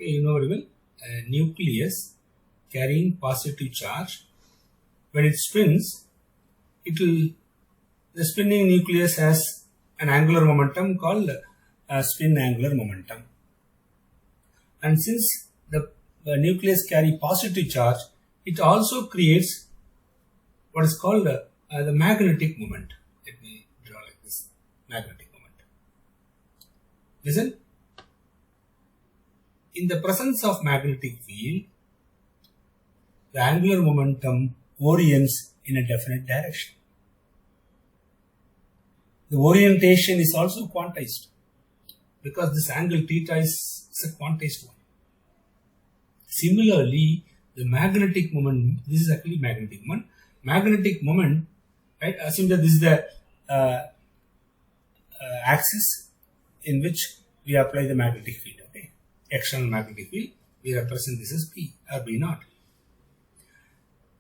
Okay, you know very well, a nucleus carrying positive charge, when it spins, the spinning nucleus has an angular momentum called spin angular momentum. And since the nucleus carry positive charge, it also creates what is called the magnetic moment. Let me draw like this, magnetic moment. Listen, in the presence of magnetic field, the angular momentum orients in a definite direction. The orientation is also quantized because this angle theta is a quantized one. Similarly, the magnetic moment, this is actually magnetic moment. Magnetic moment, right? Assume that this is the axis in which we apply the magnetic field. Okay, external magnetic field. We represent this as P or B naught.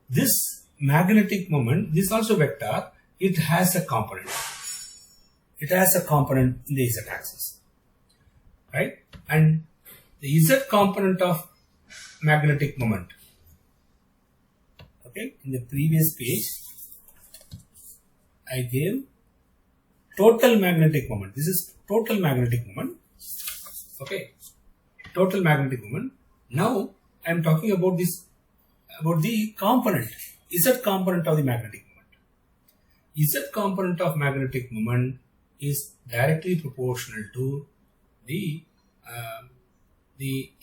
This magnetic moment, this also vector, it has a component. It has a component in the z axis, right? And the z component of magnetic moment. Okay, in the previous page, I gave total magnetic moment. This is total magnetic moment. Okay, total magnetic moment. Now I am talking about this, about the component, z component of the magnetic moment. Z component of magnetic moment is directly proportional to the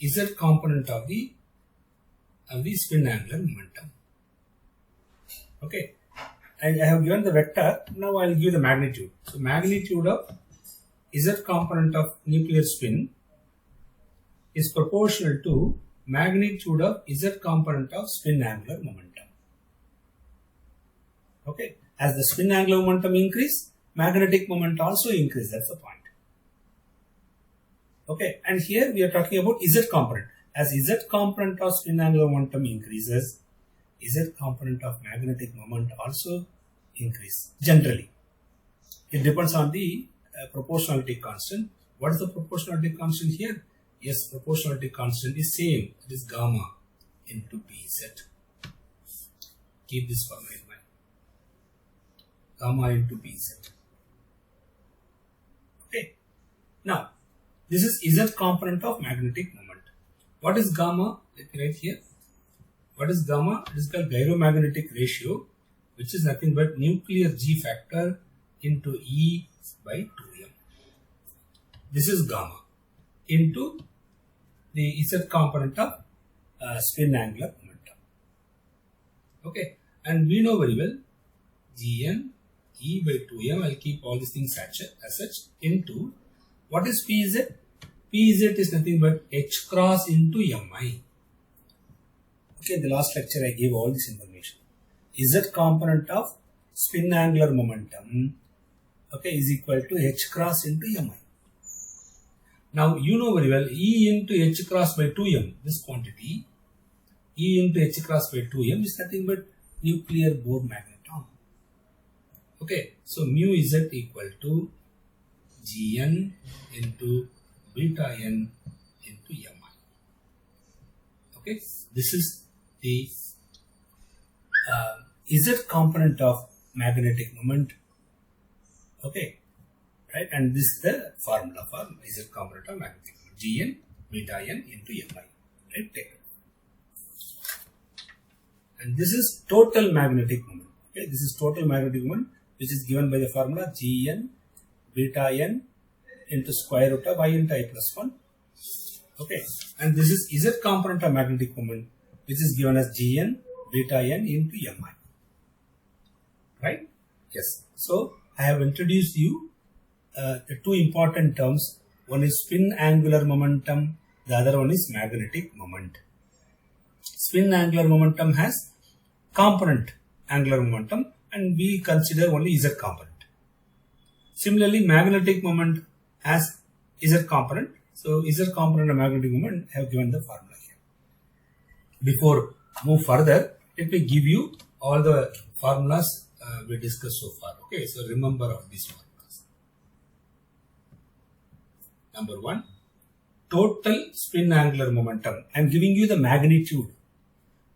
z component of the spin angular momentum. Okay, I have given the vector. Now I will give the magnitude. So magnitude of z component of nuclear spin is proportional to magnitude of z component of spin angular momentum. Okay, as the spin angular momentum increase, magnetic moment also increase. That's the point. Okay, and here we are talking about z component. As z component of spin angular momentum increases, z component of magnetic moment also increase. Generally, it depends on the proportionality constant. What is the proportionality constant here? Yes, proportionality constant is same. It is gamma into Pz. Keep this formula in mind. Gamma into Pz. Okay. Now, this is z component of magnetic moment. What is gamma? Let me write here. What is gamma? It is called gyromagnetic ratio, which is nothing but nuclear G factor into E by 2m. This is gamma into the z component of spin angular momentum. Okay, and we know very well Gn E by 2m. I'll keep all these things as such into what is Pz? Pz is nothing but h cross into mi. Okay, the last lecture I gave all this information. Z component of spin angular momentum, okay, is equal to h cross into mi. Now you know very well E into h cross by 2m, this quantity, E into h cross by 2m is nothing but nuclear Bohr magneton. Okay, so mu z equal to Gn into beta n into mi. Okay, this is the z component of magnetic moment. Okay, right, and this is the formula for z component of magnetic moment, Gn beta n into mi. Right, take it. And this is total magnetic moment. Okay, this is total magnetic moment, which is given by the formula Gn beta n into square root of I into I plus 1. Okay, and this is z component of magnetic moment, which is given as Gn beta n into mi. Right? Yes. So I have introduced you the two important terms. One is spin angular momentum, the other one is magnetic moment. Spin angular momentum has component angular momentum, and we consider only z component. Similarly, magnetic moment has z component. So z component of magnetic moment, I have given the formula here. Before move further, let me give you all the formulas we discussed so far. Okay, so remember of these formulas. Number one, total spin angular momentum. I am giving you the magnitude.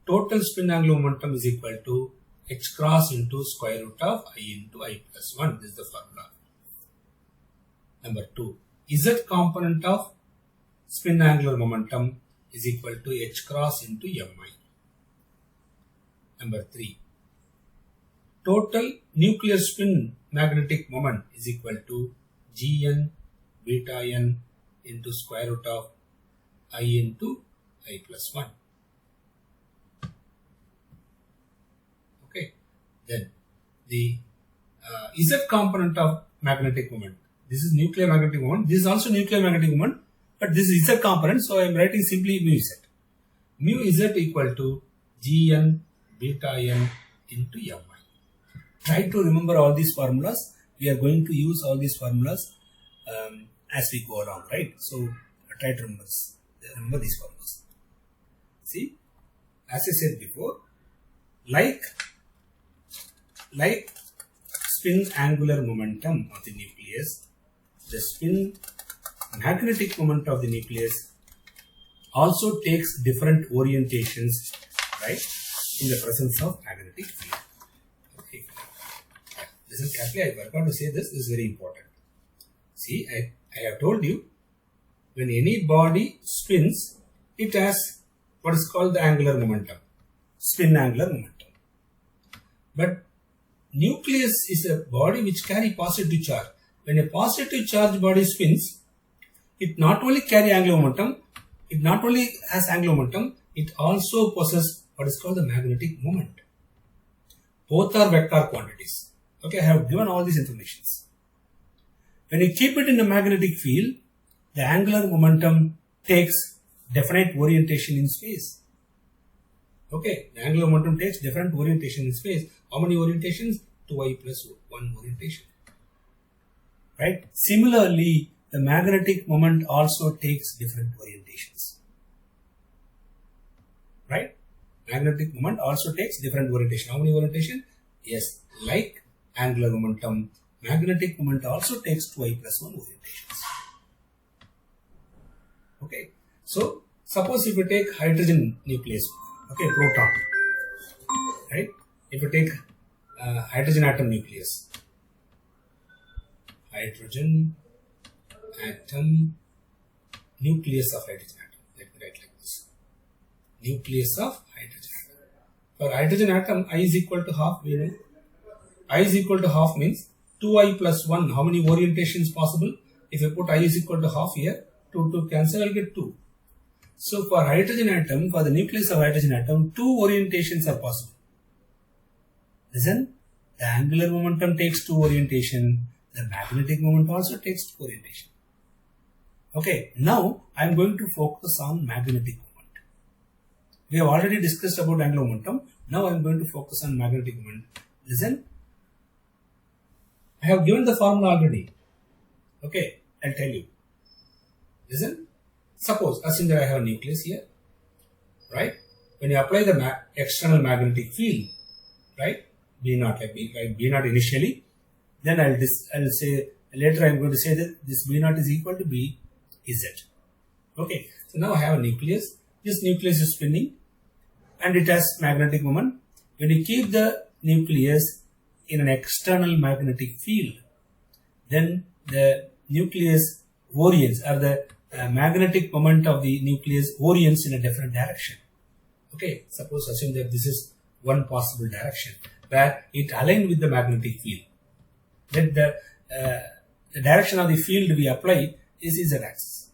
Total spin angular momentum is equal to h cross into square root of I into I plus 1. This is the formula. Number 2. Z component of spin angular momentum is equal to h cross into mi. Number 3. Total nuclear spin magnetic moment is equal to Gn beta n into square root of I into I plus 1. Okay. Then the Z component of magnetic moment. This is nuclear magnetic moment. This is also nuclear magnetic moment, but this is Z component, so I am writing simply mu Z. Mu Z equal to Gn beta n into mi. Try to remember all these formulas. We are going to use all these formulas as we go along, right? So try to remember these formulas. See, as I said before, like spin angular momentum of the nucleus, the spin magnetic moment of the nucleus also takes different orientations, right, in the presence of magnetic field. Okay. Listen carefully, I forgot to say this. This is very important. See, I have told you, when any body spins, it has what is called the angular momentum, spin angular momentum. But nucleus is a body which carry positive charge. When a positive charge body spins, it not only carry angular momentum, it not only has angular momentum, it also possesses what is called the magnetic moment. Both are vector quantities. Okay, I have given all these informations. When you keep it in a magnetic field, the angular momentum takes definite orientation in space. Okay, the angular momentum takes different orientation in space. How many orientations? 2i plus 1 orientation. Right? Similarly, the magnetic moment also takes different orientations. Right? Magnetic moment also takes different orientation. How many orientation? Yes, like angular momentum, magnetic moment also takes 2i plus 1 orientations. Okay. So, suppose if you take hydrogen nucleus, okay, proton, right? If you take hydrogen atom nucleus, hydrogen atom nucleus of hydrogen atom. Let me write like this. Nucleus of hydrogen atom. For hydrogen atom, I is equal to half. We know I is equal to half means 2i plus 1. How many orientations possible? If you put I is equal to half here, 2 cancel, I will get 2. So for hydrogen atom, for the nucleus of hydrogen atom, 2 orientations are possible. Listen, the angular momentum takes 2 orientation, the magnetic moment also takes 2 orientation. Okay, now I am going to focus on magnetic moment. We have already discussed about angular momentum. Now I am going to focus on magnetic moment. Listen, I have given the formula already. Okay, I'll tell you. Listen, suppose, assume that I have a nucleus here, right? When you apply the external magnetic field, right? B naught, like B naught initially, then I'll say, later I'm going to say that this B naught is equal to B Z. Okay, so now I have a nucleus. This nucleus is spinning and it has magnetic moment. When you keep the nucleus in an external magnetic field, then the nucleus orients, or the magnetic moment of the nucleus orients in a different direction. Okay, suppose assume that this is one possible direction where it aligns with the magnetic field. Then the direction of the field we apply is Z axis.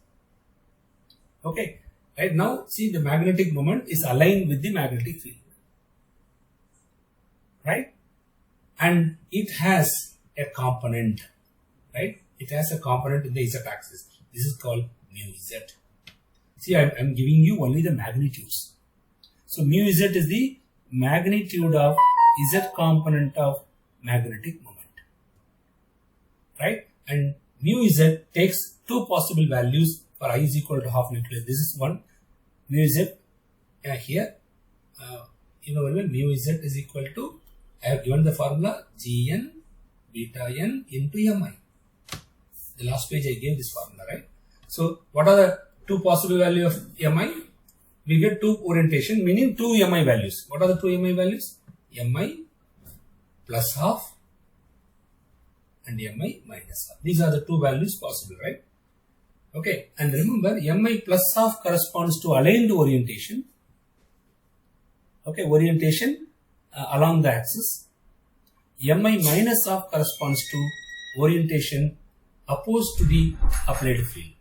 Okay, right now see the magnetic moment is aligned with the magnetic field, right? And it has a component, right? It has a component in the Z axis. This is called mu Z. See, I'm giving you only the magnitudes. So mu Z is the magnitude of Z component of magnetic moment, right? And mu Z takes 2 possible values for I is equal to half nucleus. This is one mu Z here. Mu Z is equal to, I have given the formula Gn beta n into mi. The last page I gave this formula, right? So what are the two possible value of mi, we get two orientation, meaning two mi values. What are the two mi values? Mi plus half and mi minus half. These are the two values possible, right? Okay, and remember mi plus half corresponds to aligned orientation. Okay, orientation along the axis. Mi minus half corresponds to orientation opposed to the applied field.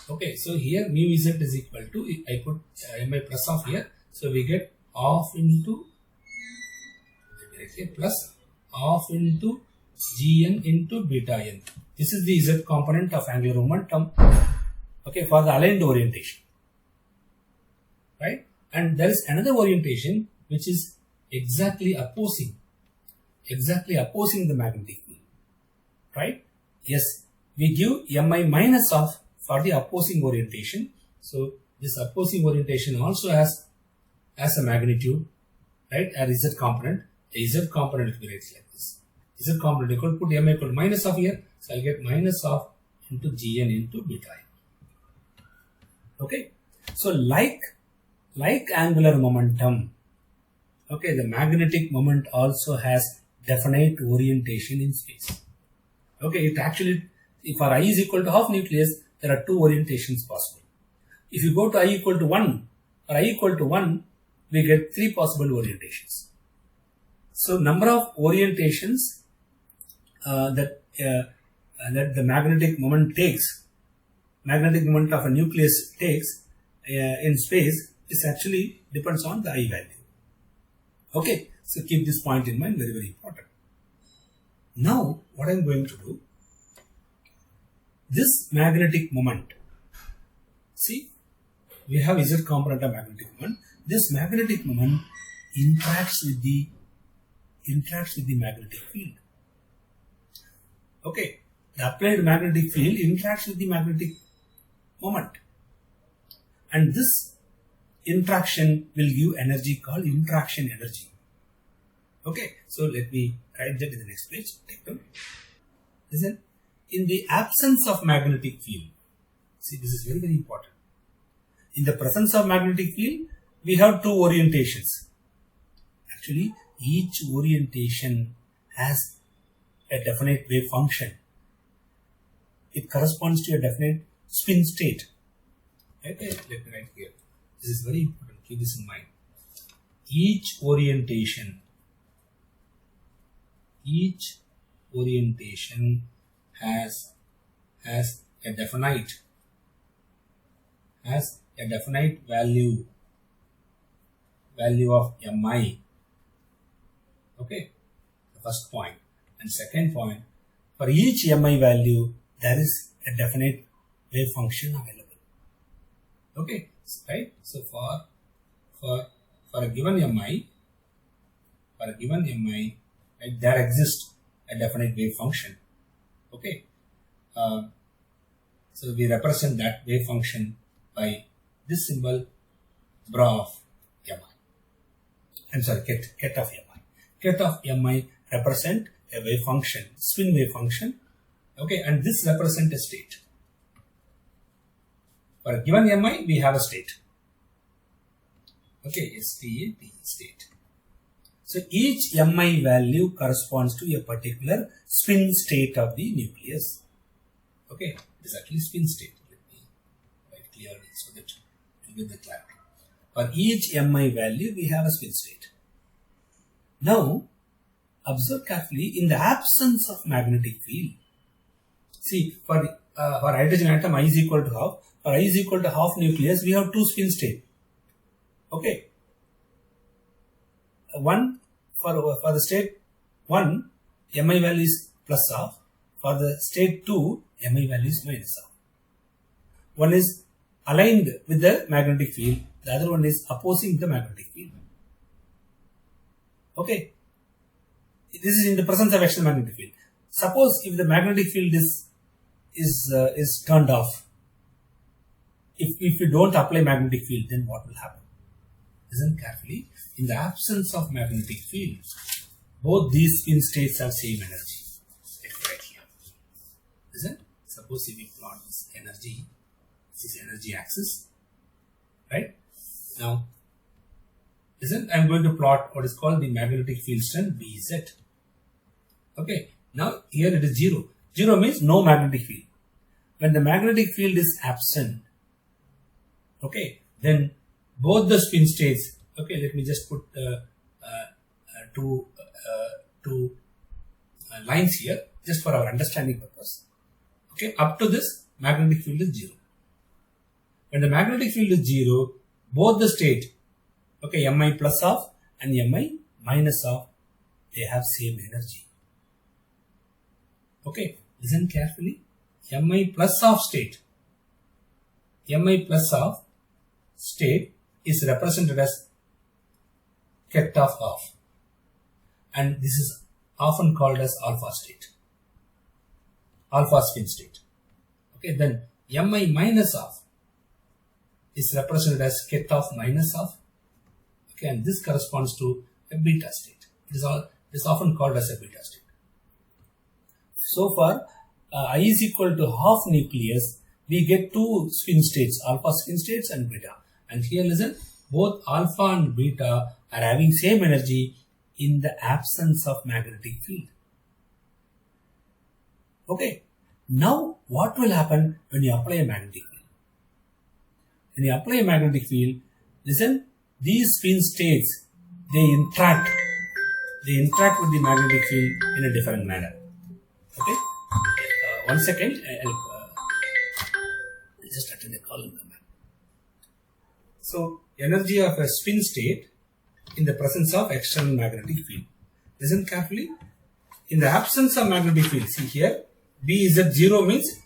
Okay, so here mu z is equal to, I put mi plus half here, so we get half into, plus half into gn into beta n. This is the z component of angular momentum, okay, for the aligned orientation, right? And there is another orientation which is exactly opposing the magnetic field, right? Yes, we give mi minus half for the opposing orientation. So this opposing orientation also has a magnitude, right? A z component. A z component will be written like this. Z component equal, put mi equal to minus half here. So I'll get minus half into gn into beta n. Okay. So like angular momentum, okay, the magnetic moment also has definite orientation in space. Okay, it actually, if for I is equal to half nucleus, there are two orientations possible. If you go to I equal to 1, or I equal to 1, we get three possible orientations. So number of orientations that the magnetic moment of a nucleus takes in space is actually depends on the I value. Okay, so keep this point in mind, very, very important. Now, what I am going to do, this magnetic moment, see, we have Z component of magnetic moment. This magnetic moment interacts with the magnetic field. Okay, the applied magnetic field interacts with the magnetic moment, and this interaction will give energy called interaction energy. Okay, so let me write that in the next page. Take note. Listen, in the absence of magnetic field, see, this is very, very important. In the presence of magnetic field, we have two orientations. Actually, each orientation has a definite wave function. It corresponds to a definite spin state. Okay, let me write here. This is very important. Keep this in mind. Each orientation has a definite value of mi. Okay, the first point. And second point, for each mi value, there is a definite wave function available. Okay, right? So for a given mi, right, there exists a definite wave function. Okay, so we represent that wave function by this symbol, bra of mi. I'm sorry, ket of mi. Ket of mi represent a wave function, spin wave function. Okay, and this represents a state. For a given mi, we have a state. Okay, state. So each mi value corresponds to a particular spin state of the nucleus. Okay, it is actually spin state. Let me write clearly so that you get the clarity. For each mi value, we have a spin state. Now, observe carefully, in the absence of magnetic field, see, for hydrogen atom, I is equal to half. For I is equal to half nucleus, we have two spin states. Okay. One for the state 1, mi value is plus half. For the state 2, mi value is minus half. One is aligned with the magnetic field, the other one is opposing the magnetic field. Okay. This is in the presence of external magnetic field. Suppose if the magnetic field is turned off, if you don't apply magnetic field, then what will happen? Listen carefully. In the absence of magnetic field, both these spin states have same energy. Let me write here. Listen. Suppose if we plot this energy This is energy axis, right? Now, I'm going to plot what is called the magnetic field strength Bz. Okay, now here it is 0. 0 means no magnetic field. When the magnetic field is absent, okay, then both the spin states, okay, let me just put two lines here just for our understanding purpose. Okay, up to this magnetic field is 0. When the magnetic field is 0, both the state, okay, Mi plus of and Mi minus of, they have same energy. Okay, listen carefully. Mi plus of state is represented as Kirchhoff off, and this is often called as alpha state, alpha spin state. Okay, then Mi minus of is represented as Kirchhoff minus of. Okay, and this corresponds to a beta state. It is often called as a beta state. So far, I is equal to half nucleus, we get two spin states, alpha spin states and beta. And here listen, both alpha and beta are having same energy in the absence of magnetic field. Okay, now what will happen when you apply a magnetic field? When you apply a magnetic field, listen, these spin states, they interact with the magnetic field in a different manner. Okay, 1 second, I'll just attend a call and come back. So, energy of a spin state in the presence of external magnetic field. Listen carefully. In the absence of magnetic field, see here, B is at 0 means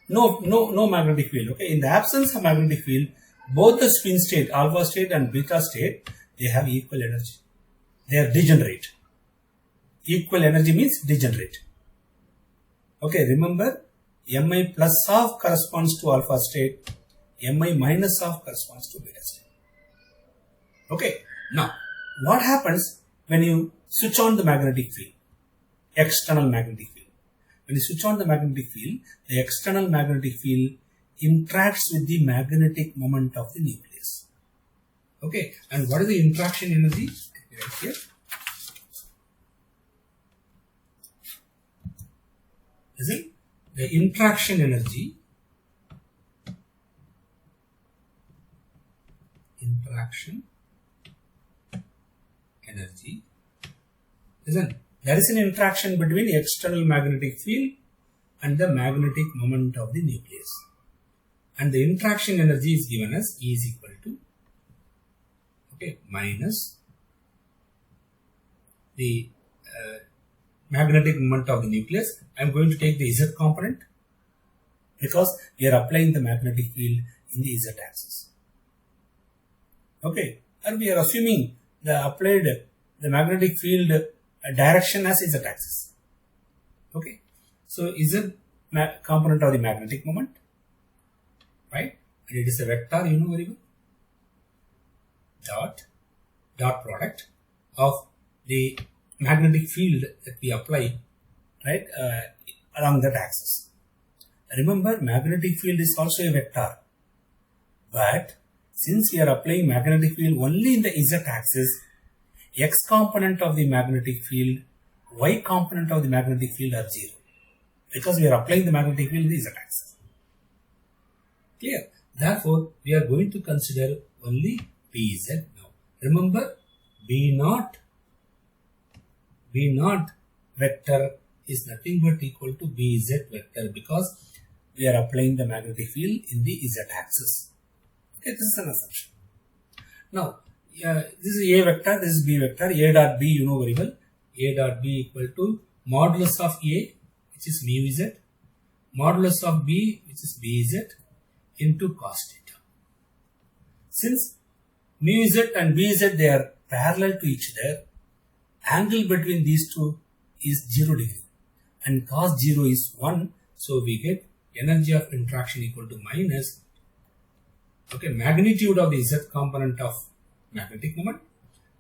no magnetic field. Okay, in the absence of magnetic field, both the spin state, alpha state and beta state, they have equal energy. They are degenerate. Equal energy means degenerate. Okay, remember, Mi plus of corresponds to alpha state, Mi minus of corresponds to beta state. Okay, now, what happens when you switch on the magnetic field? External magnetic field. When you switch on the magnetic field, the external magnetic field interacts with the magnetic moment of the nucleus. Okay, and what is the interaction energy? Right here. Listen, the interaction energy listen, there is an interaction between the external magnetic field and the magnetic moment of the nucleus, and the interaction energy is given as E is equal to, okay, minus the magnetic moment of the nucleus. I am going to take the Z component because we are applying the magnetic field in the Z axis. Okay, and we are assuming the magnetic field direction as Z axis. Okay, so Z component of the magnetic moment, right? And it is a vector, you know very well. Dot product of the magnetic field that we apply, right, along that axis. Remember, magnetic field is also a vector, but since we are applying magnetic field only in the Z axis, X component of the magnetic field, Y component of the magnetic field are 0, because we are applying the magnetic field in the Z axis. Clear? Therefore, we are going to consider only Bz now. Remember, B naught vector is nothing but equal to Bz vector, because we are applying the magnetic field in the Z axis. Okay, this is an assumption. Now, this is A vector, this is B vector. A dot B, you know very well. A dot B equal to modulus of A, which is mu Z, modulus of B, which is Bz, into cos theta. Since mu Z and Bz, they are parallel to each other, angle between these two is 0 degree, and cos 0 is 1, so we get energy of interaction equal to minus, okay, magnitude of the Z component of magnetic moment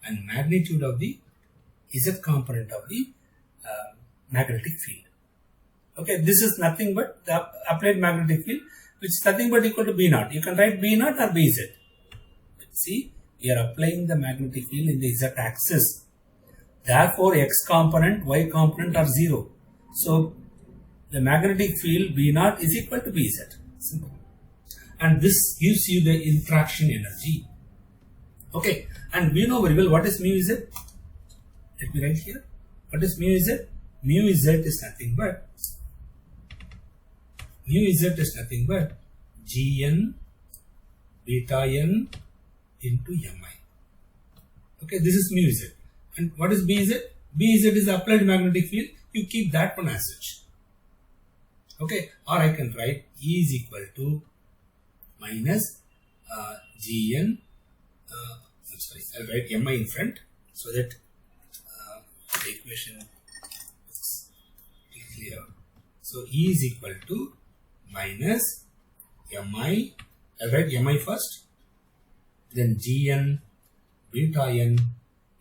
and magnitude of the Z component of the magnetic field. Okay, this is nothing but the applied magnetic field which is nothing but equal to B naught. You can write B naught or Bz. See, we are applying the magnetic field in the z axis. Therefore, x component, y component are 0. So, the magnetic field B naught is equal to Bz. Simple. And this gives you the interaction energy. Okay, and we know very well what is mu z. Let me write here. What is mu z? Mu z is nothing but Gn beta n into Mi. Okay, this is mu z. And what is Bz? Bz is the applied magnetic field. You keep that one as such. Okay, or I can write E is equal to minus Gn. I'll write Mi in front so that the equation is clear. So E is equal to minus Mi. I'll write Mi first, then Gn beta n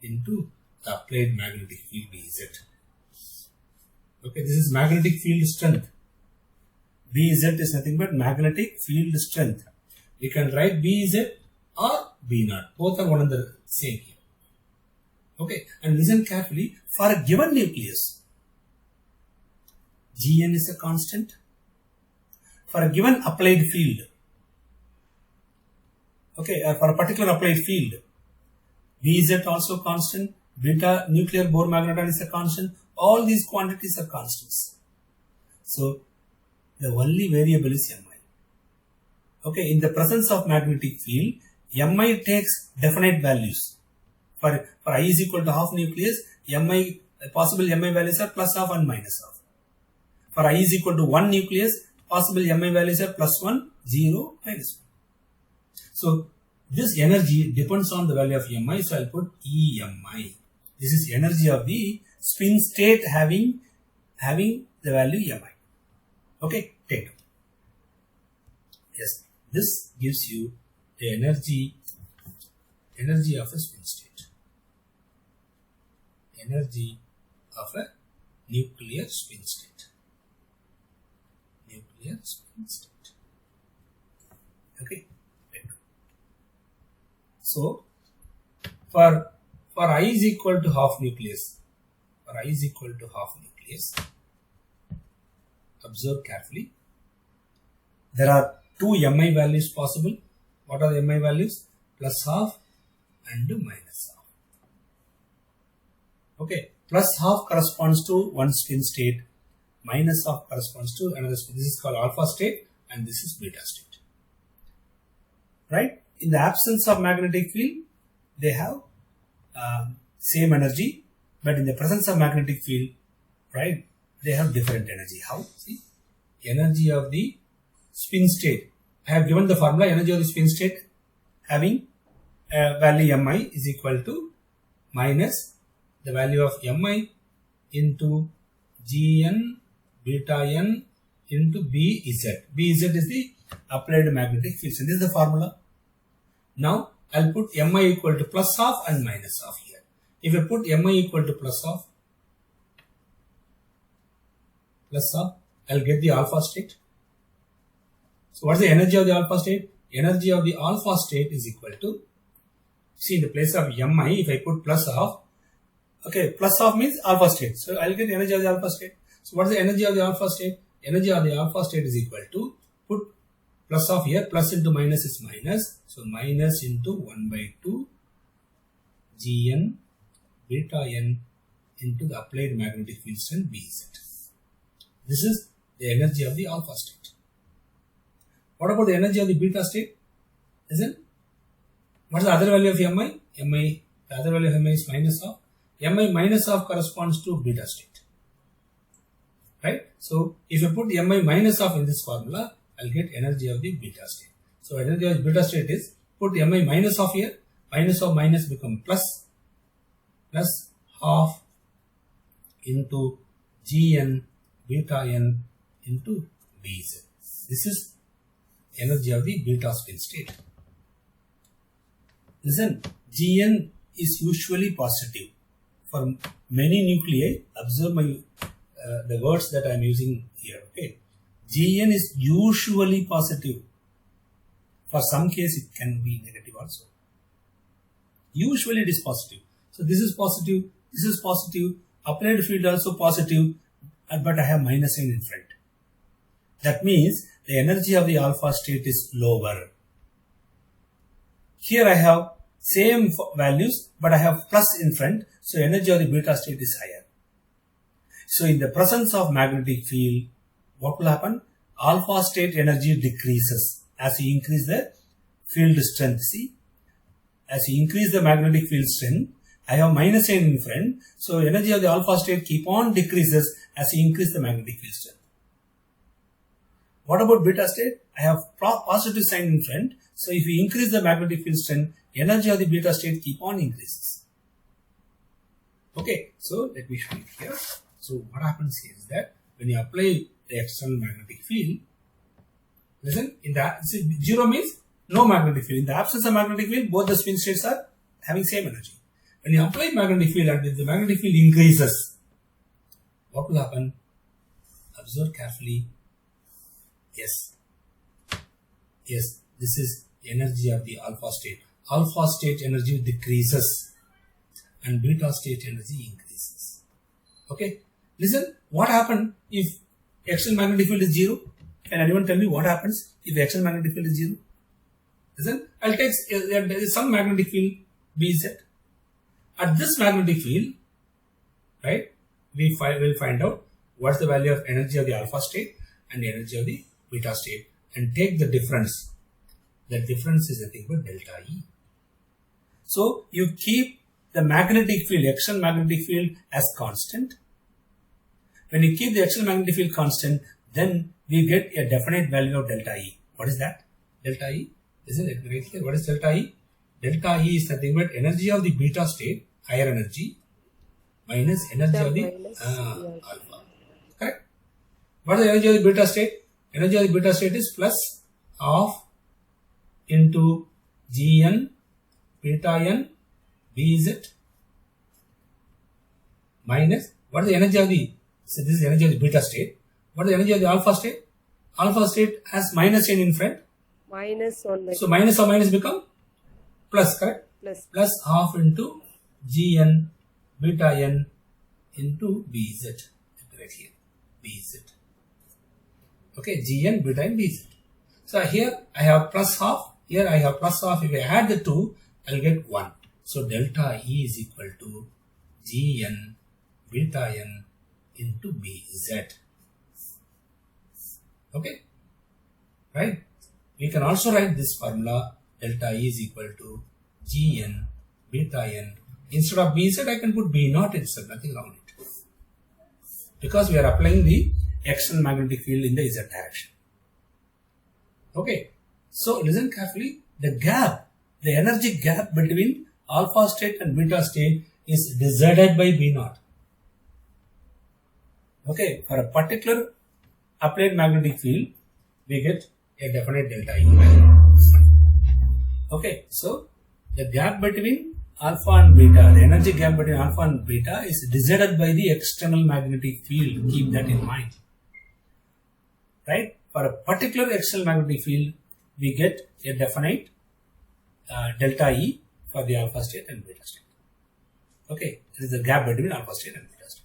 into the applied magnetic field Bz. Okay, this is magnetic field strength. Bz is nothing but magnetic field strength. We can write Bz or B naught. Both are one and the same here. Okay, and listen carefully. For a given nucleus, Gn is a constant. For a given applied field, okay, for a particular applied field, Bz also constant, beta nuclear Bohr magneton is a constant. All these quantities are constants. So, the only variable is Mi. Okay, in the presence of magnetic field, Mi takes definite values. For I is equal to half nucleus, possible Mi values are plus half and minus half. For I is equal to 1 nucleus, possible Mi values are plus 1, 0, minus 1. So, this energy depends on the value of Mi, so I will put EMI. This is energy of the spin state having the value Mi. Okay, take note. Yes, this gives you the energy of a spin state. Energy of a nuclear spin state. Nuclear spin state. Okay. So, for I is equal to half nucleus, observe carefully. There are two Mi values possible. What are the Mi values? Plus half and minus half. Okay, plus half corresponds to one spin state, minus half corresponds to another spin. This is called alpha state and this is beta state. Right? In the absence of magnetic field, they have same energy, but in the presence of magnetic field, right, they have different energy. How? See, energy of the spin state. I have given the formula. Energy of the spin state having value Mi is equal to minus the value of Mi into Gn beta n into Bz. Bz is the applied magnetic field. So this is the formula. Now, I will put Mi equal to plus half and minus half here. If I put Mi equal to plus half, I will get the alpha state. So, what is the energy of the alpha state? Energy of the alpha state is equal to, see, in the place of Mi, if I put plus half, okay, plus half means alpha state. So, I will get energy of the alpha state. So, what is the energy of the alpha state? Energy of the alpha state is equal to, put plus half here, plus into minus is minus. So, minus into 1 by 2 Gn beta n into the applied magnetic field strength Bz. This is the energy of the alpha state. What about the energy of the beta state? What is the other value of Mi? The other value of Mi is minus half. Mi minus half corresponds to beta state. Right? So, if I put Mi minus half in this formula, I will get energy of the beta state. So, energy of the beta state is, put Mi minus half here, minus of minus become plus half into Gn beta n into Bz. This is energy of the beta spin state. Listen, Gn is usually positive. For many nuclei, observe the words that I am using here. Okay, Gn is usually positive. For some case it can be negative also. Usually it is positive. So this is positive, this is positive, applied field also positive, but I have minus sign in front. That means the energy of the alpha state is lower. Here I have same values, but I have plus in front, so energy of the beta state is higher. So in the presence of magnetic field, what will happen? Alpha state energy decreases as you increase the field strength. See, as you increase the magnetic field strength, I have minus sign in front, so energy of the alpha state keep on decreases as you increase the magnetic field strength. What about beta state? I have positive sign in front, so if you increase the magnetic field strength, energy of the beta state keep on increases. Okay, so let me show you here. So what happens here is that when you apply the external magnetic field, listen, in the zero means no magnetic field. In the absence of magnetic field, both the spin states are having same energy. When you apply magnetic field and the magnetic field increases, what will happen? Observe carefully. Yes, this is energy of the alpha state. Alpha state energy decreases and beta state energy increases. Okay, listen, what happens if external magnetic field is 0? Can anyone tell me what happens if the external magnetic field is 0? Listen, I'll take there is some magnetic field Bz. At this magnetic field, right, we will find out what's the value of energy of the alpha state and the energy of the beta state and take the difference. The difference is nothing but delta E. So you keep the magnetic field, external magnetic field as constant. When you keep the external magnetic field constant, then we get a definite value of delta E. What is that? Delta E? Isn't it right here? What is delta E? Delta E is nothing but energy of the beta state, higher energy, minus energy of the alpha. Correct? What is the energy of the beta state? Energy of the beta state is plus half into Gn beta n Bz minus, what is the energy of the, so this is the energy of the beta state. What is the energy of the alpha state? Alpha state has minus n in front. Minus 1 by so minus or minus become plus, correct? Plus half into Gn beta n into Bz. Right here, Bz. Okay, Gn beta n Bz. So here I have plus half, here I have plus half. If I add the two, I will get 1. So delta E is equal to Gn beta n into Bz. Okay, right? We can also write this formula, delta E is equal to Gn beta n. Instead of Bz, I can put B0 itself, nothing wrong with it. Because we are applying the external magnetic field in the Z direction. Okay, so listen carefully. The gap, the energy gap between alpha state and beta state is decided by B0. Okay, for a particular applied magnetic field, we get a definite delta E. Okay, so the gap between alpha and beta, the energy gap between alpha and beta is decided by the external magnetic field. Keep that in mind. Right? For a particular external magnetic field, we get a definite delta E for the alpha state and beta state. Okay, this is the gap between alpha state and beta state.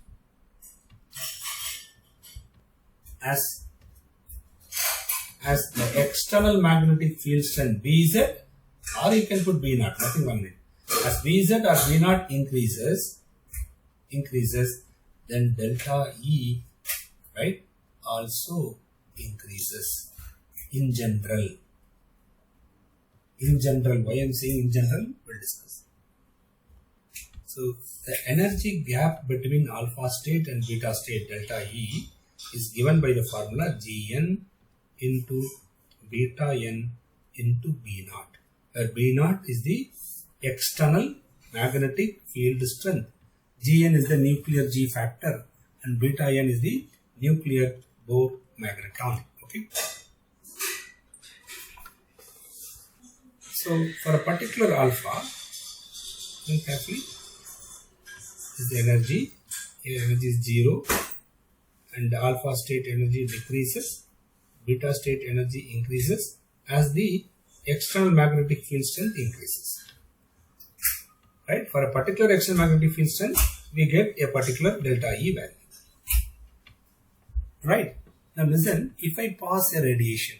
As the external magnetic field strength Bz, or you can put B0, nothing wrong with it. As Bz or B0 increases, then delta E, right, also increases in general. In general, why I am saying in general, we'll discuss. So the energy gap between alpha state and beta state delta E is given by the formula Gn into beta n into B0, where B0 is the external magnetic field strength, Gn is the nuclear G factor, and beta n is the nuclear Bohr magneton. Okay. So for a particular alpha, think carefully, this is the energy. Here energy is 0 and the alpha state energy decreases beta state energy increases as the external magnetic field strength increases. Right? For a particular external magnetic field strength, we get a particular delta E value. Right? Now listen, if I pass a radiation,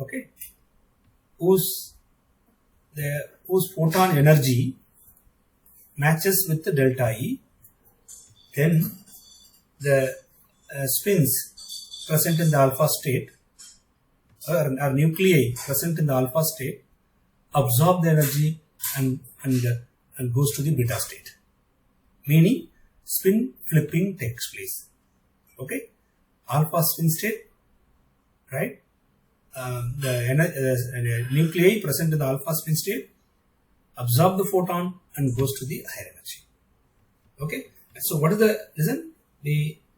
okay, whose photon energy matches with the delta E, then the spins present in the alpha state or nuclei present in the alpha state absorb the energy and goes to the beta state, meaning spin flipping takes place. Okay, alpha spin state, right? The nuclei present in the alpha spin state absorb the photon and goes to the higher energy. Okay, so what is the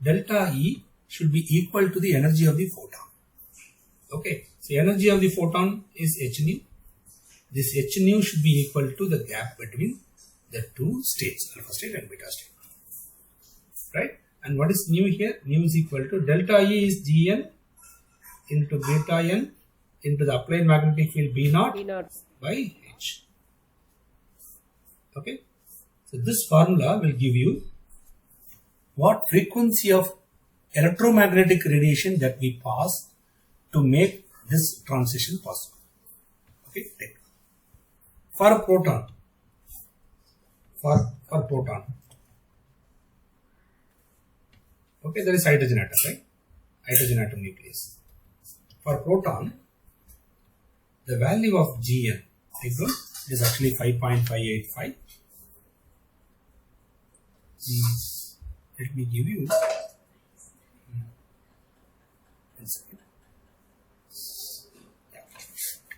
delta E should be equal to the energy of the photon. Okay, so energy of the photon is h nu. This h nu should be equal to the gap between the two states, alpha state and beta state. Right? And what is nu here? Nu is equal to delta E is Gn into beta n into the applied magnetic field B naught by H. Okay? So this formula will give you what frequency of electromagnetic radiation that we pass to make this transition possible. Okay? Take. For a proton, okay, there is hydrogen atom, right? Hydrogen atom nucleus. For proton, the value of Gn is actually 5.585. Let me give you.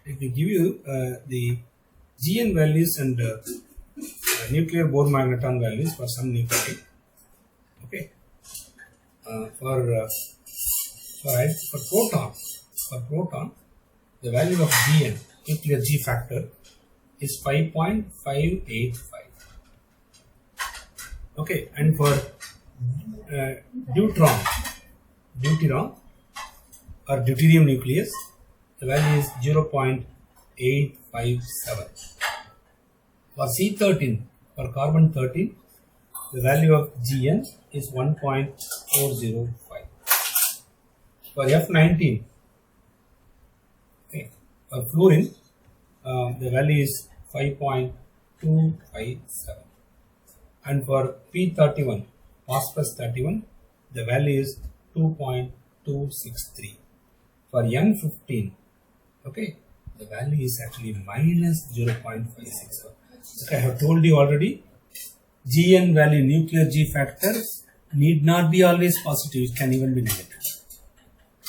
Let me give you the Gn values and nuclear Bohr magneton values for some nuclei. Okay. For proton, the value of Gn, nuclear G factor, is 5.585. Okay, and for deuterium or deuterium nucleus, the value is 0.857. For C13, for carbon 13, the value of Gn is 1.405. For F19, okay, for fluorine, the value is 5.257. And for P31, phosphorus 31, the value is 2.263. For N15, okay, the value is actually minus 0.567. Okay, I have told you already, Gn value, nuclear G factor, need not be always positive, it can even be negative.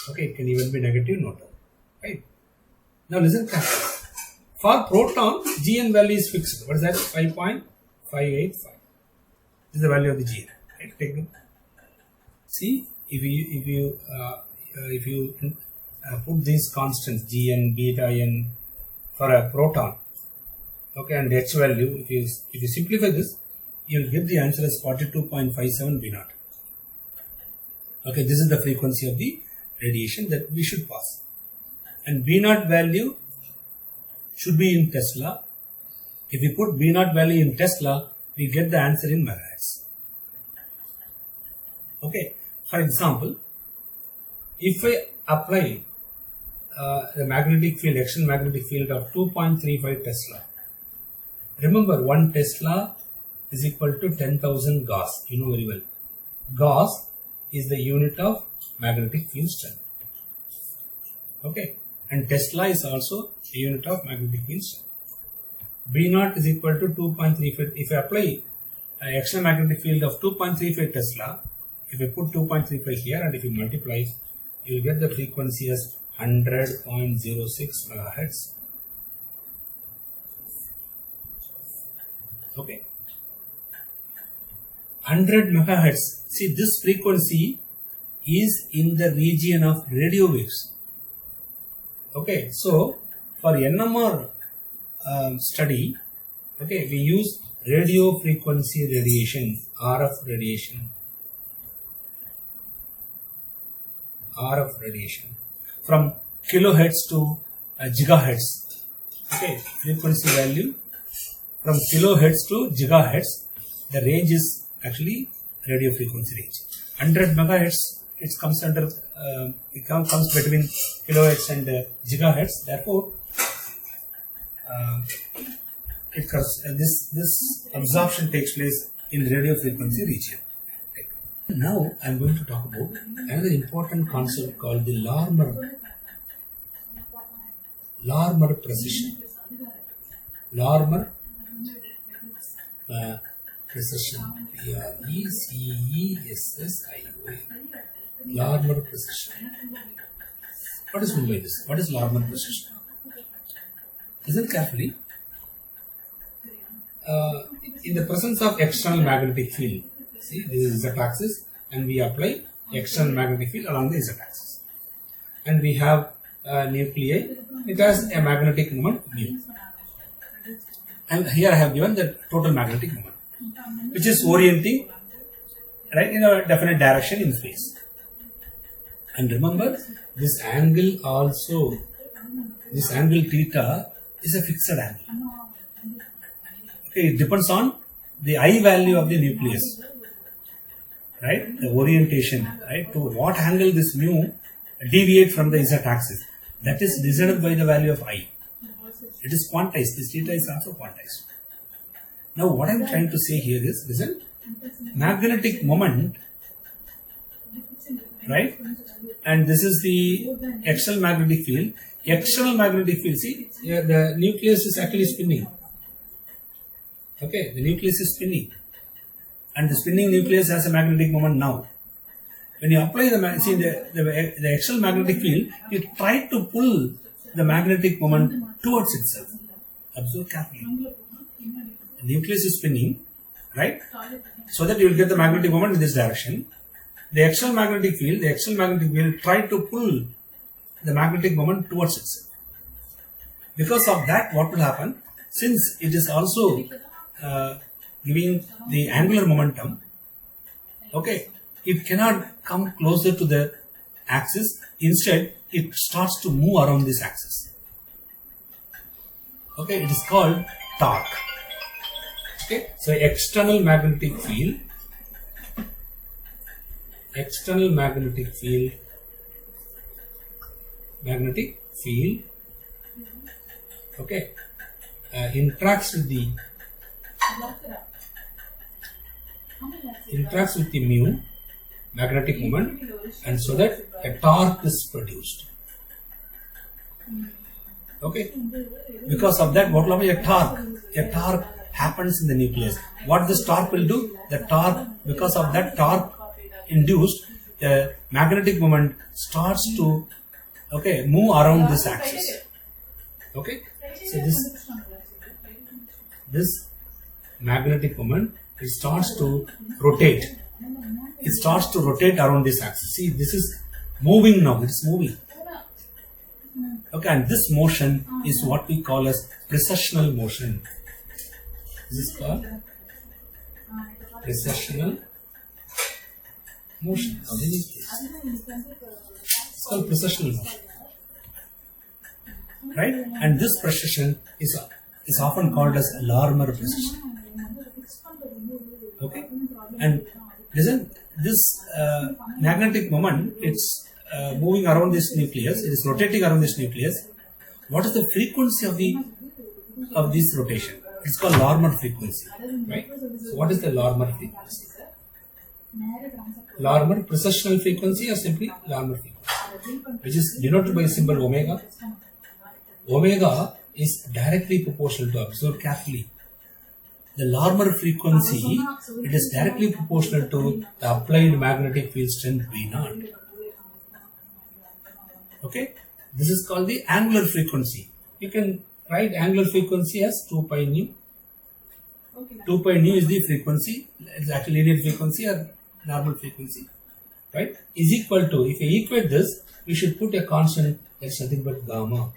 Okay, it can even be negative, no doubt. Right? Now listen carefully. For proton, Gn value is fixed. What is that? 5.585. This is the value of the Gn. Right? Take note. See, if you put these constants Gn, beta n for a proton, okay, and H value, if you simplify this, you will get the answer as 42.57 B naught. Okay, this is the frequency of the radiation that we should pass. And B naught value should be in Tesla. If we put B naught value in Tesla, we get the answer in megahertz. Okay, for example, if I apply the magnetic field, external magnetic field of 2.35 Tesla, remember 1 Tesla is equal to 10,000 Gauss. You know very well. Gauss is the unit of magnetic field strength. Okay, and Tesla is also a unit of magnetic field strength. B naught is equal to 2.35. If I apply an external magnetic field of 2.35 Tesla, if I put 2.35 here and if you multiply, you will get the frequency as 100.06 megahertz. Okay, 100 megahertz. See, this frequency is in the region of radio waves. Okay, so for NMR study, okay, we use radio frequency radiation, RF radiation. RF radiation from kilohertz to gigahertz. Okay, frequency value from kilohertz to gigahertz. The range is actually radio frequency range. 100 megahertz, it comes under comes between kilohertz and gigahertz. Therefore, this absorption takes place in radio frequency region. Now I am going to talk about another important concept called the Larmor precision. Larmor precision. P-R-E-C-E-S-S-I-O-N. Larmor precision. What is meant by this? What is Larmor precision? Listen carefully. In the presence of external magnetic field, see, this is Z axis, and we apply external magnetic field along the Z axis, and we have nuclei. It has a magnetic moment mu, and here I have given the total magnetic moment, which is orienting right in a definite direction in space. And remember, this angle also, this angle theta is a fixed angle. Okay, it depends on the I value of the nucleus, right? The orientation, right? To what angle this mu deviate from the Z axis, that is decided by the value of I. It is quantized. This theta is also quantized. Now, what I am trying to say here is, listen, magnetic moment, right? And this is the external magnetic field. External magnetic field, see, here the nucleus is actually spinning. Okay, the nucleus is spinning, and the spinning nucleus has a magnetic moment now. When you apply the external magnetic field, you try to pull the magnetic moment towards itself. Observe carefully. The nucleus is spinning, right? So that you will get the magnetic moment in this direction. The external magnetic field try to pull the magnetic moment towards itself. Because of that, what will happen? Since it is also giving the angular momentum, okay, it cannot come closer to the axis. Instead, it starts to move around this axis. Okay, it is called torque. Okay, so external magnetic field, okay, interacts with the mu, magnetic moment, and so that a torque is produced. Okay, because of that, what will be a torque? A torque happens in the nucleus. What this torque will do? The torque, because of that torque induced, the magnetic moment starts to move around this axis. Okay, so this magnetic moment, it starts to rotate. It starts to rotate around this axis. See, this is moving now. It is moving. Okay, and this motion is what we call as precessional motion. This is called precessional motion. It's called precessional motion, right? And this precession is often called as Larmor precision. Okay, and listen, this magnetic moment, it's moving around this nucleus. It is rotating around this nucleus. What is the frequency of this rotation? It's called Larmor frequency, right? So what is the Larmor frequency? Larmor precessional frequency, or simply Larmor frequency, which is denoted by the symbol omega. Omega is directly proportional to, observe carefully, the Larmor frequency. It is directly proportional to the applied magnetic field strength V0. Okay, this is called the angular frequency. You can write angular frequency as 2 pi nu. 2 pi nu is the frequency. It's actually linear frequency or normal frequency, right? Is equal to, if you equate this, we should put a constant that's nothing but gamma.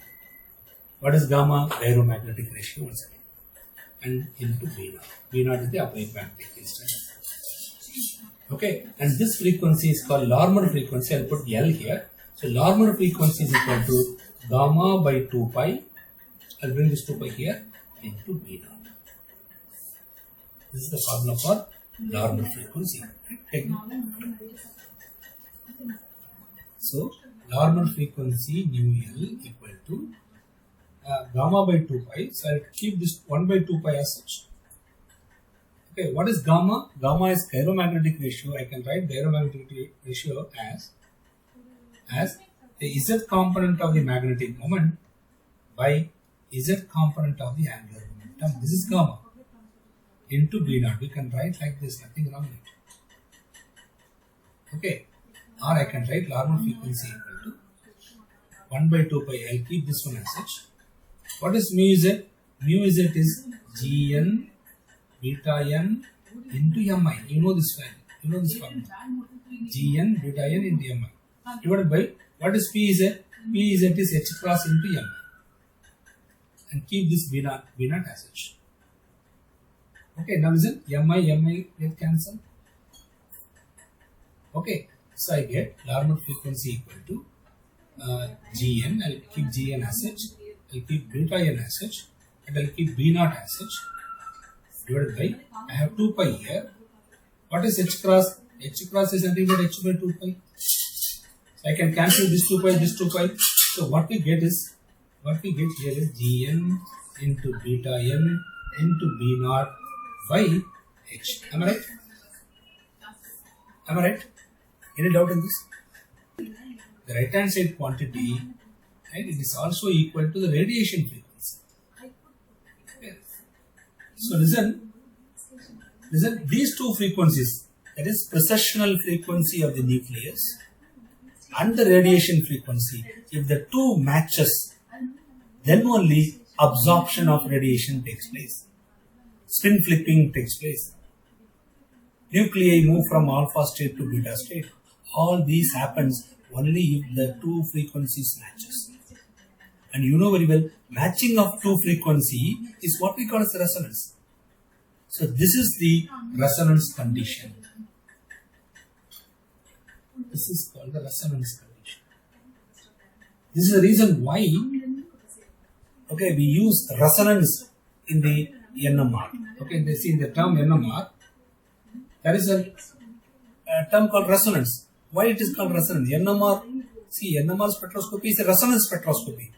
What is gamma? Gyromagnetic ratio once again, and into V0. V0 is the applied magnetic field strength. Okay, and this frequency is called Larmor frequency. I'll put L here. So Larmor frequency is equal to gamma by 2 pi. I'll bring this 2 pi here into B naught. This is the formula for Larmor frequency. Take it. So Larmor frequency mu L equal to gamma by 2 pi. So I'll keep this 1 by 2 pi as such. Okay, what is gamma? Gamma is gyromagnetic ratio. I can write gyromagnetic ratio as the Z component of the magnetic moment by Z component of the angular momentum. This is gamma into B naught. We can write like this, nothing wrong with it. Okay, or I can write Larmor frequency equal to 1 by 2 pi. I'll keep this one as such. What is mu Z? Mu Z is Gn beta n into mi. You know this value. You know this formula. Gn beta n into mi divided by what is Pz? Pz is h cross into mi. And keep this B naught as such. Okay, now listen. Mi get cancelled. Okay, so I get Larmor frequency equal to Gn. I'll keep Gn as such. I'll keep beta n as such. And I'll keep B naught as such. Divided by, I have 2 pi here. What is h cross? H cross is nothing but h by 2 pi. So I can cancel this 2 pi, this 2 pi. So what we get here is Gn into beta n into B naught by h. Am I right? Am I right? Any doubt in this? The right hand side quantity, right, it is also equal to the radiation frequency. So listen, these two frequencies, that is precessional frequency of the nucleus and the radiation frequency, if the two matches, then only absorption of radiation takes place. Spin flipping takes place. Nuclei move from alpha state to beta state. All these happens only if the two frequencies matches. And you know very well, matching of two frequency is what we call as resonance. So this is the resonance condition. This is called the resonance condition. This is the reason why, okay, we use resonance in the NMR. Okay, they see in the term NMR, there is a term called resonance. Why it is called resonance? NMR, see, NMR spectroscopy is a resonance spectroscopy.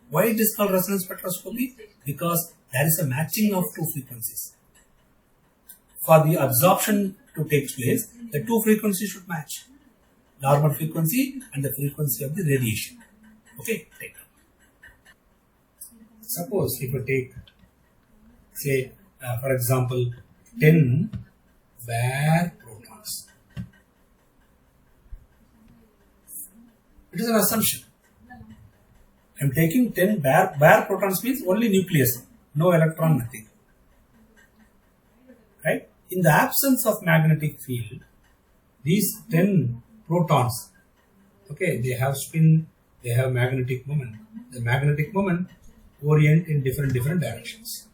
Why it is called resonance spectroscopy? Because there is a matching of two frequencies. For the absorption to take place, the two frequencies should match. Larmor frequency and the frequency of the radiation. Okay, take. Suppose if you take, say, for example, 10 bare protons. It is an assumption. I am taking 10 bare protons means only nucleus, no electron, nothing. Right? In the absence of magnetic field, these 10 protons, okay, they have spin, they have magnetic moment. The magnetic moment orient in different directions.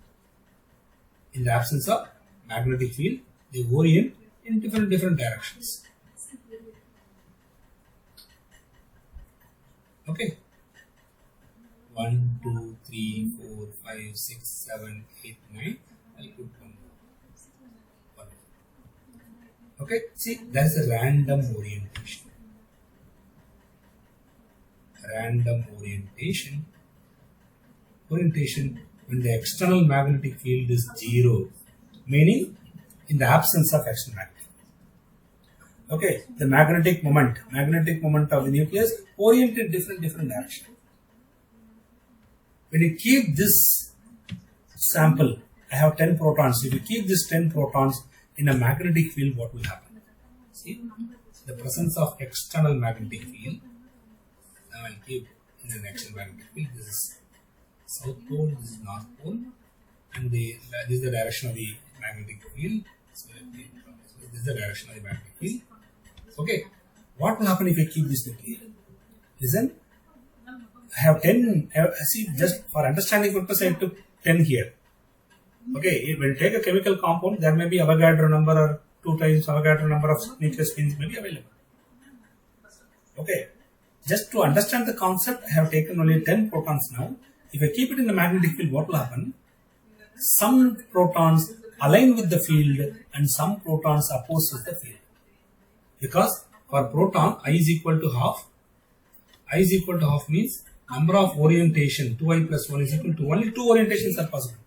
In the absence of magnetic field, they orient in different directions. Okay. 1, 2, 3, 4, 5, 6, 7, 8, 9. I'll put one more. Okay, see, that's a random orientation. Random orientation when the external magnetic field is 0, meaning in the absence of external magnetic field. Okay, the magnetic moment of the nucleus oriented different direction. When you keep this sample, I have 10 protons. If you keep this 10 protons in a magnetic field, what will happen? See, the presence of external magnetic field. Now I'll keep in an external magnetic field. This is south pole, this is north pole, and this is the direction of the magnetic field. So this is the direction of the magnetic field. Okay, what will happen if I keep this nuclei? Listen, I have 10, see, just for understanding purpose, I took 10 here. Okay, when you take a chemical compound, there may be Avogadro number or 2 times Avogadro number of nuclear spins may be available. Okay, just to understand the concept, I have taken only 10 protons now. If I keep it in the magnetic field, what will happen? Some protons align with the field and some protons oppose with the field. Because for proton, I is equal to half. I is equal to half means number of orientation, 2i plus 1 is equal to only 2 orientations are possible.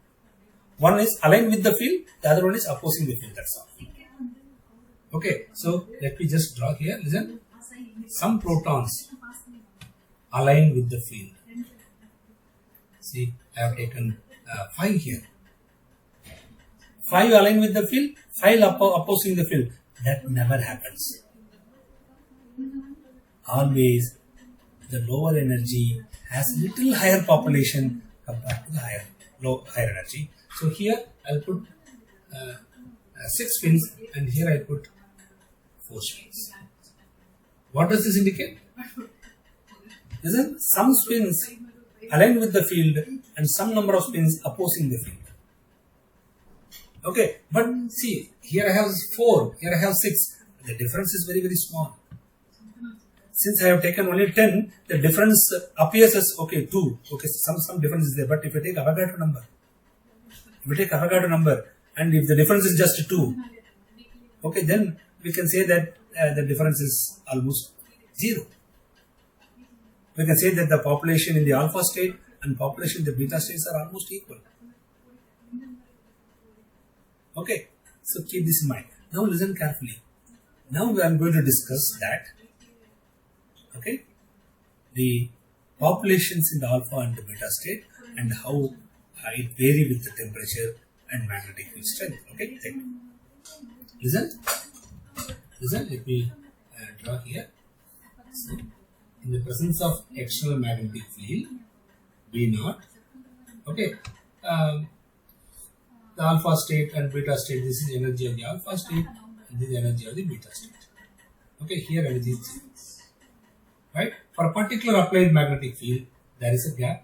One is aligned with the field, the other one is opposing the field, that's all. Okay, so let me just draw here, listen. Some protons align with the field. See, I have taken 5 here. 5 align with the field, 5 opposing the field. That never happens. Always the lower energy has little higher population compared to the higher energy. So here I'll put 6 spins and here I put 4 spins. What does this indicate? Listen, some spins align with the field and some number of spins opposing the field. Okay, but see, here I have 4, here I have 6. The difference is very, very small. Since I have taken only 10, the difference appears as, okay, 2. Okay, some difference is there. But if I take Avogadro number, and if the difference is just 2, okay, then we can say that the difference is almost 0. We can say that the population in the alpha state and population in the beta states are almost equal. Okay, so keep this in mind. Now listen carefully. Now I am going to discuss that. Okay, the populations in the alpha and the beta state and how it vary with the temperature and magnetic field strength. Okay, listen, let me draw here. So, in the presence of external magnetic field B0, okay, the alpha state and beta state, this is energy of the alpha state and this is energy of the beta state. Okay, here energy is 0. Right? For a particular applied magnetic field, there is a gap.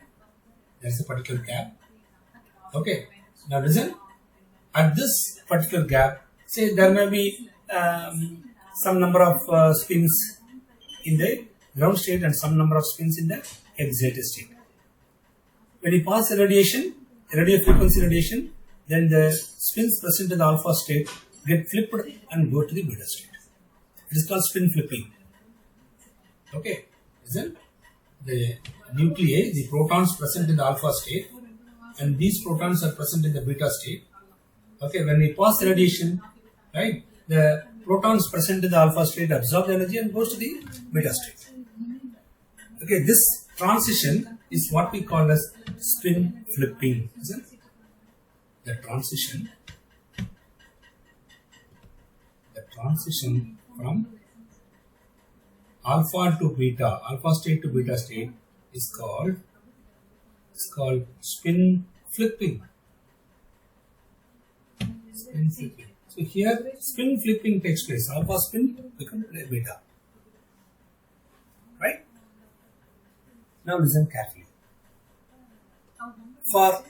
There is a particular gap. Okay. Now listen. At this particular gap, say there may be some number of spins in the ground state and some number of spins in the excited state. When you pass a radiation, radio frequency radiation, then the spins present in the alpha state get flipped and go to the beta state. It is called spin flipping. Okay, listen, the nuclei, the protons present in the alpha state and these protons are present in the beta state. Okay, when we pass radiation, right, the protons present in the alpha state absorb the energy and goes to the beta state. Okay, this transition is what we call as spin flipping. Isn't it? The transition from alpha to beta, alpha state to beta state is called spin flipping. Spin flipping. So here spin flipping takes place. Alpha spin becomes beta. Right? Now listen carefully. For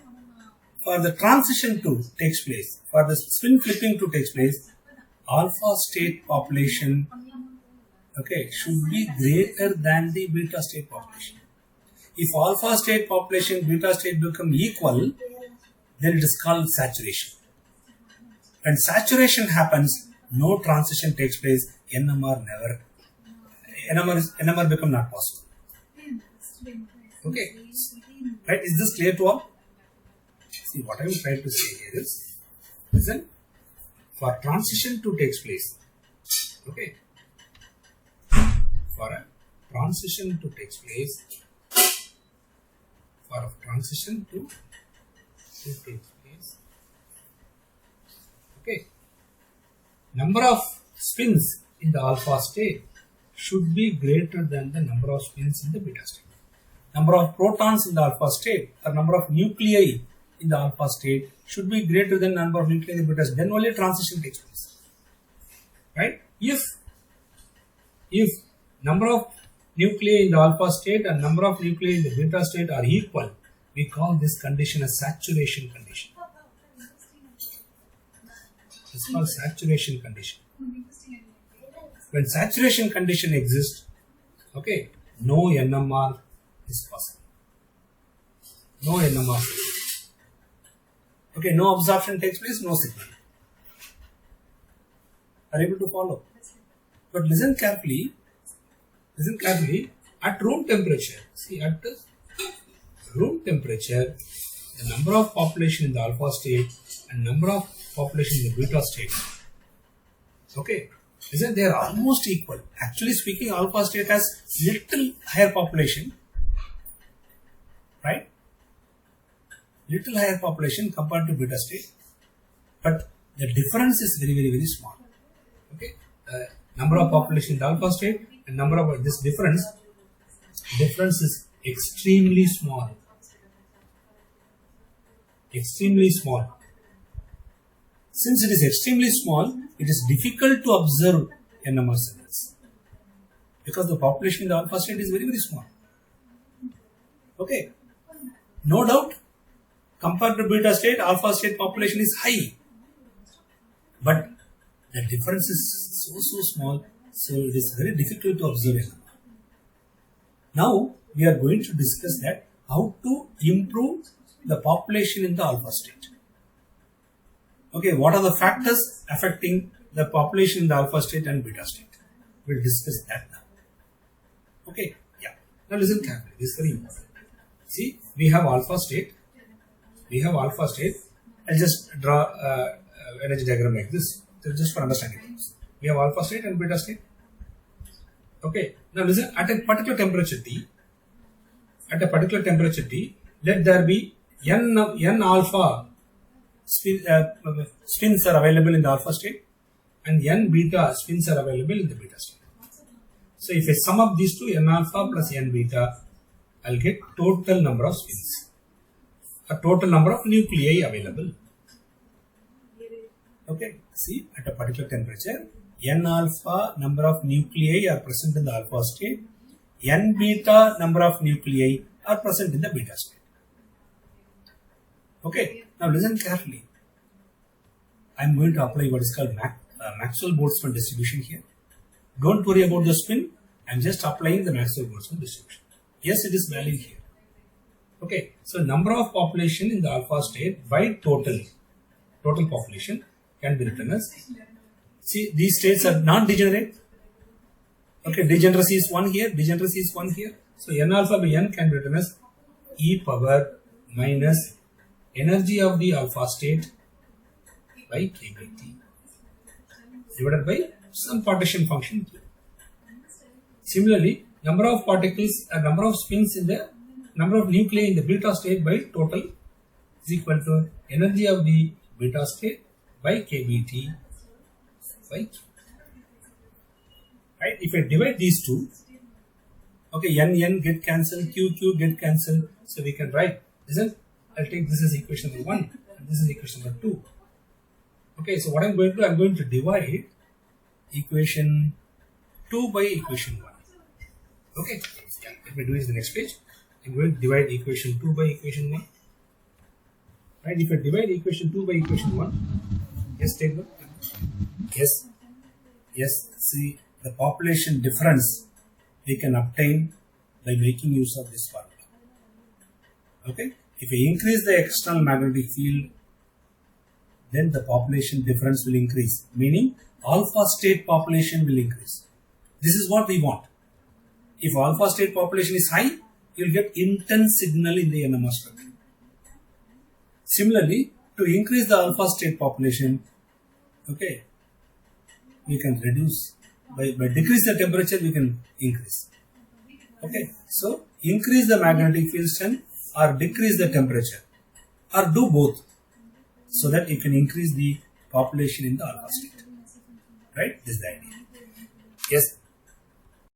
the transition to takes place, for the spin flipping to takes place, alpha state population, okay, should be greater than the beta state population. If alpha state population, beta state become equal, then it is called saturation. When saturation happens, no transition takes place. NMR become not possible. Okay, right? Is this clear to all? See, what I am trying to say here is, listen, for transition to takes place, okay, for a transition to takes place, okay, number of spins in the alpha state should be greater than the number of spins in the beta state. Number of protons in the alpha state or number of nuclei in the alpha state should be greater than number of nuclei in the beta state. Then only transition takes place. Right? If number of nuclei in the alpha state and number of nuclei in the beta state are equal, we call this condition a saturation condition. It's called saturation condition. When saturation condition exists, okay, no NMR is possible. No NMR. Okay, no absorption takes place, no signal. Are you able to follow? But listen carefully. Listen carefully. At room temperature, see, at room temperature, the number of population in the alpha state and number of population in the beta state, okay, isn't they are almost equal. Actually speaking, alpha state has little higher population, right? Little higher population compared to beta state, but the difference is very small. Okay, number of population in the alpha state and number of this difference is extremely small. Extremely small. Since it is extremely small, it is difficult to observe NMR signals because the population in the alpha state is very small. Okay, no doubt, compared to beta state, alpha state population is high, but the difference is so small, so it is very difficult to observe NMR. Now we are going to discuss that how to improve the population in the alpha state. Okay, what are the factors affecting the population in the alpha state and beta state? We'll discuss that now. Okay, yeah. Now listen carefully, this is very important. See, we have alpha state. I'll just draw energy diagram like this, so just for understanding. We have alpha state and beta state. Okay, now listen, at a particular temperature T, let there be n alpha spins are available in the alpha state and n beta spins are available in the beta state. So if I sum up these two, n alpha plus n beta, I'll get total number of spins, a total number of nuclei available. Okay, see, at a particular temperature, n alpha number of nuclei are present in the alpha state, n beta number of nuclei are present in the beta state. Okay, now listen carefully. I am going to apply what is called Maxwell-Boltzmann distribution here. Don't worry about the spin. I am just applying the Maxwell-Boltzmann distribution. Yes, it is valid here. Okay, so number of population in the alpha state by total population can be written as, see, these states are non-degenerate. Okay, degeneracy is 1 here, degeneracy is 1 here. So n alpha by n can be written as e power minus energy of the alpha state by k by t divided by some partition function q. Similarly, number of particles or number of spins in the number of nuclei in the beta state by total is equal to energy of the beta state by k by t by q. Right? If I divide these two, okay, n get cancelled, q get cancelled, so we can write, isn't it? I'll take this as equation number 1 and this is equation number 2. Okay, so what I'm going to do, I'm going to divide equation 2 by equation 1. Okay, yeah, let me do this in the next page. I'm going to divide equation 2 by equation 1. Right, if I divide equation 2 by equation 1, yes, take a look. Yes, see, the population difference we can obtain by making use of this formula. Okay, if we increase the external magnetic field, then the population difference will increase, meaning alpha state population will increase. This is what we want. If alpha state population is high, you will get intense signal in the NMR structure. Similarly, to increase the alpha state population, okay, we can reduce, by decrease the temperature we can increase. Okay, so increase the magnetic field strength or decrease the temperature or do both, so that you can increase the population in the alpha state. Right, this is the idea. Yes.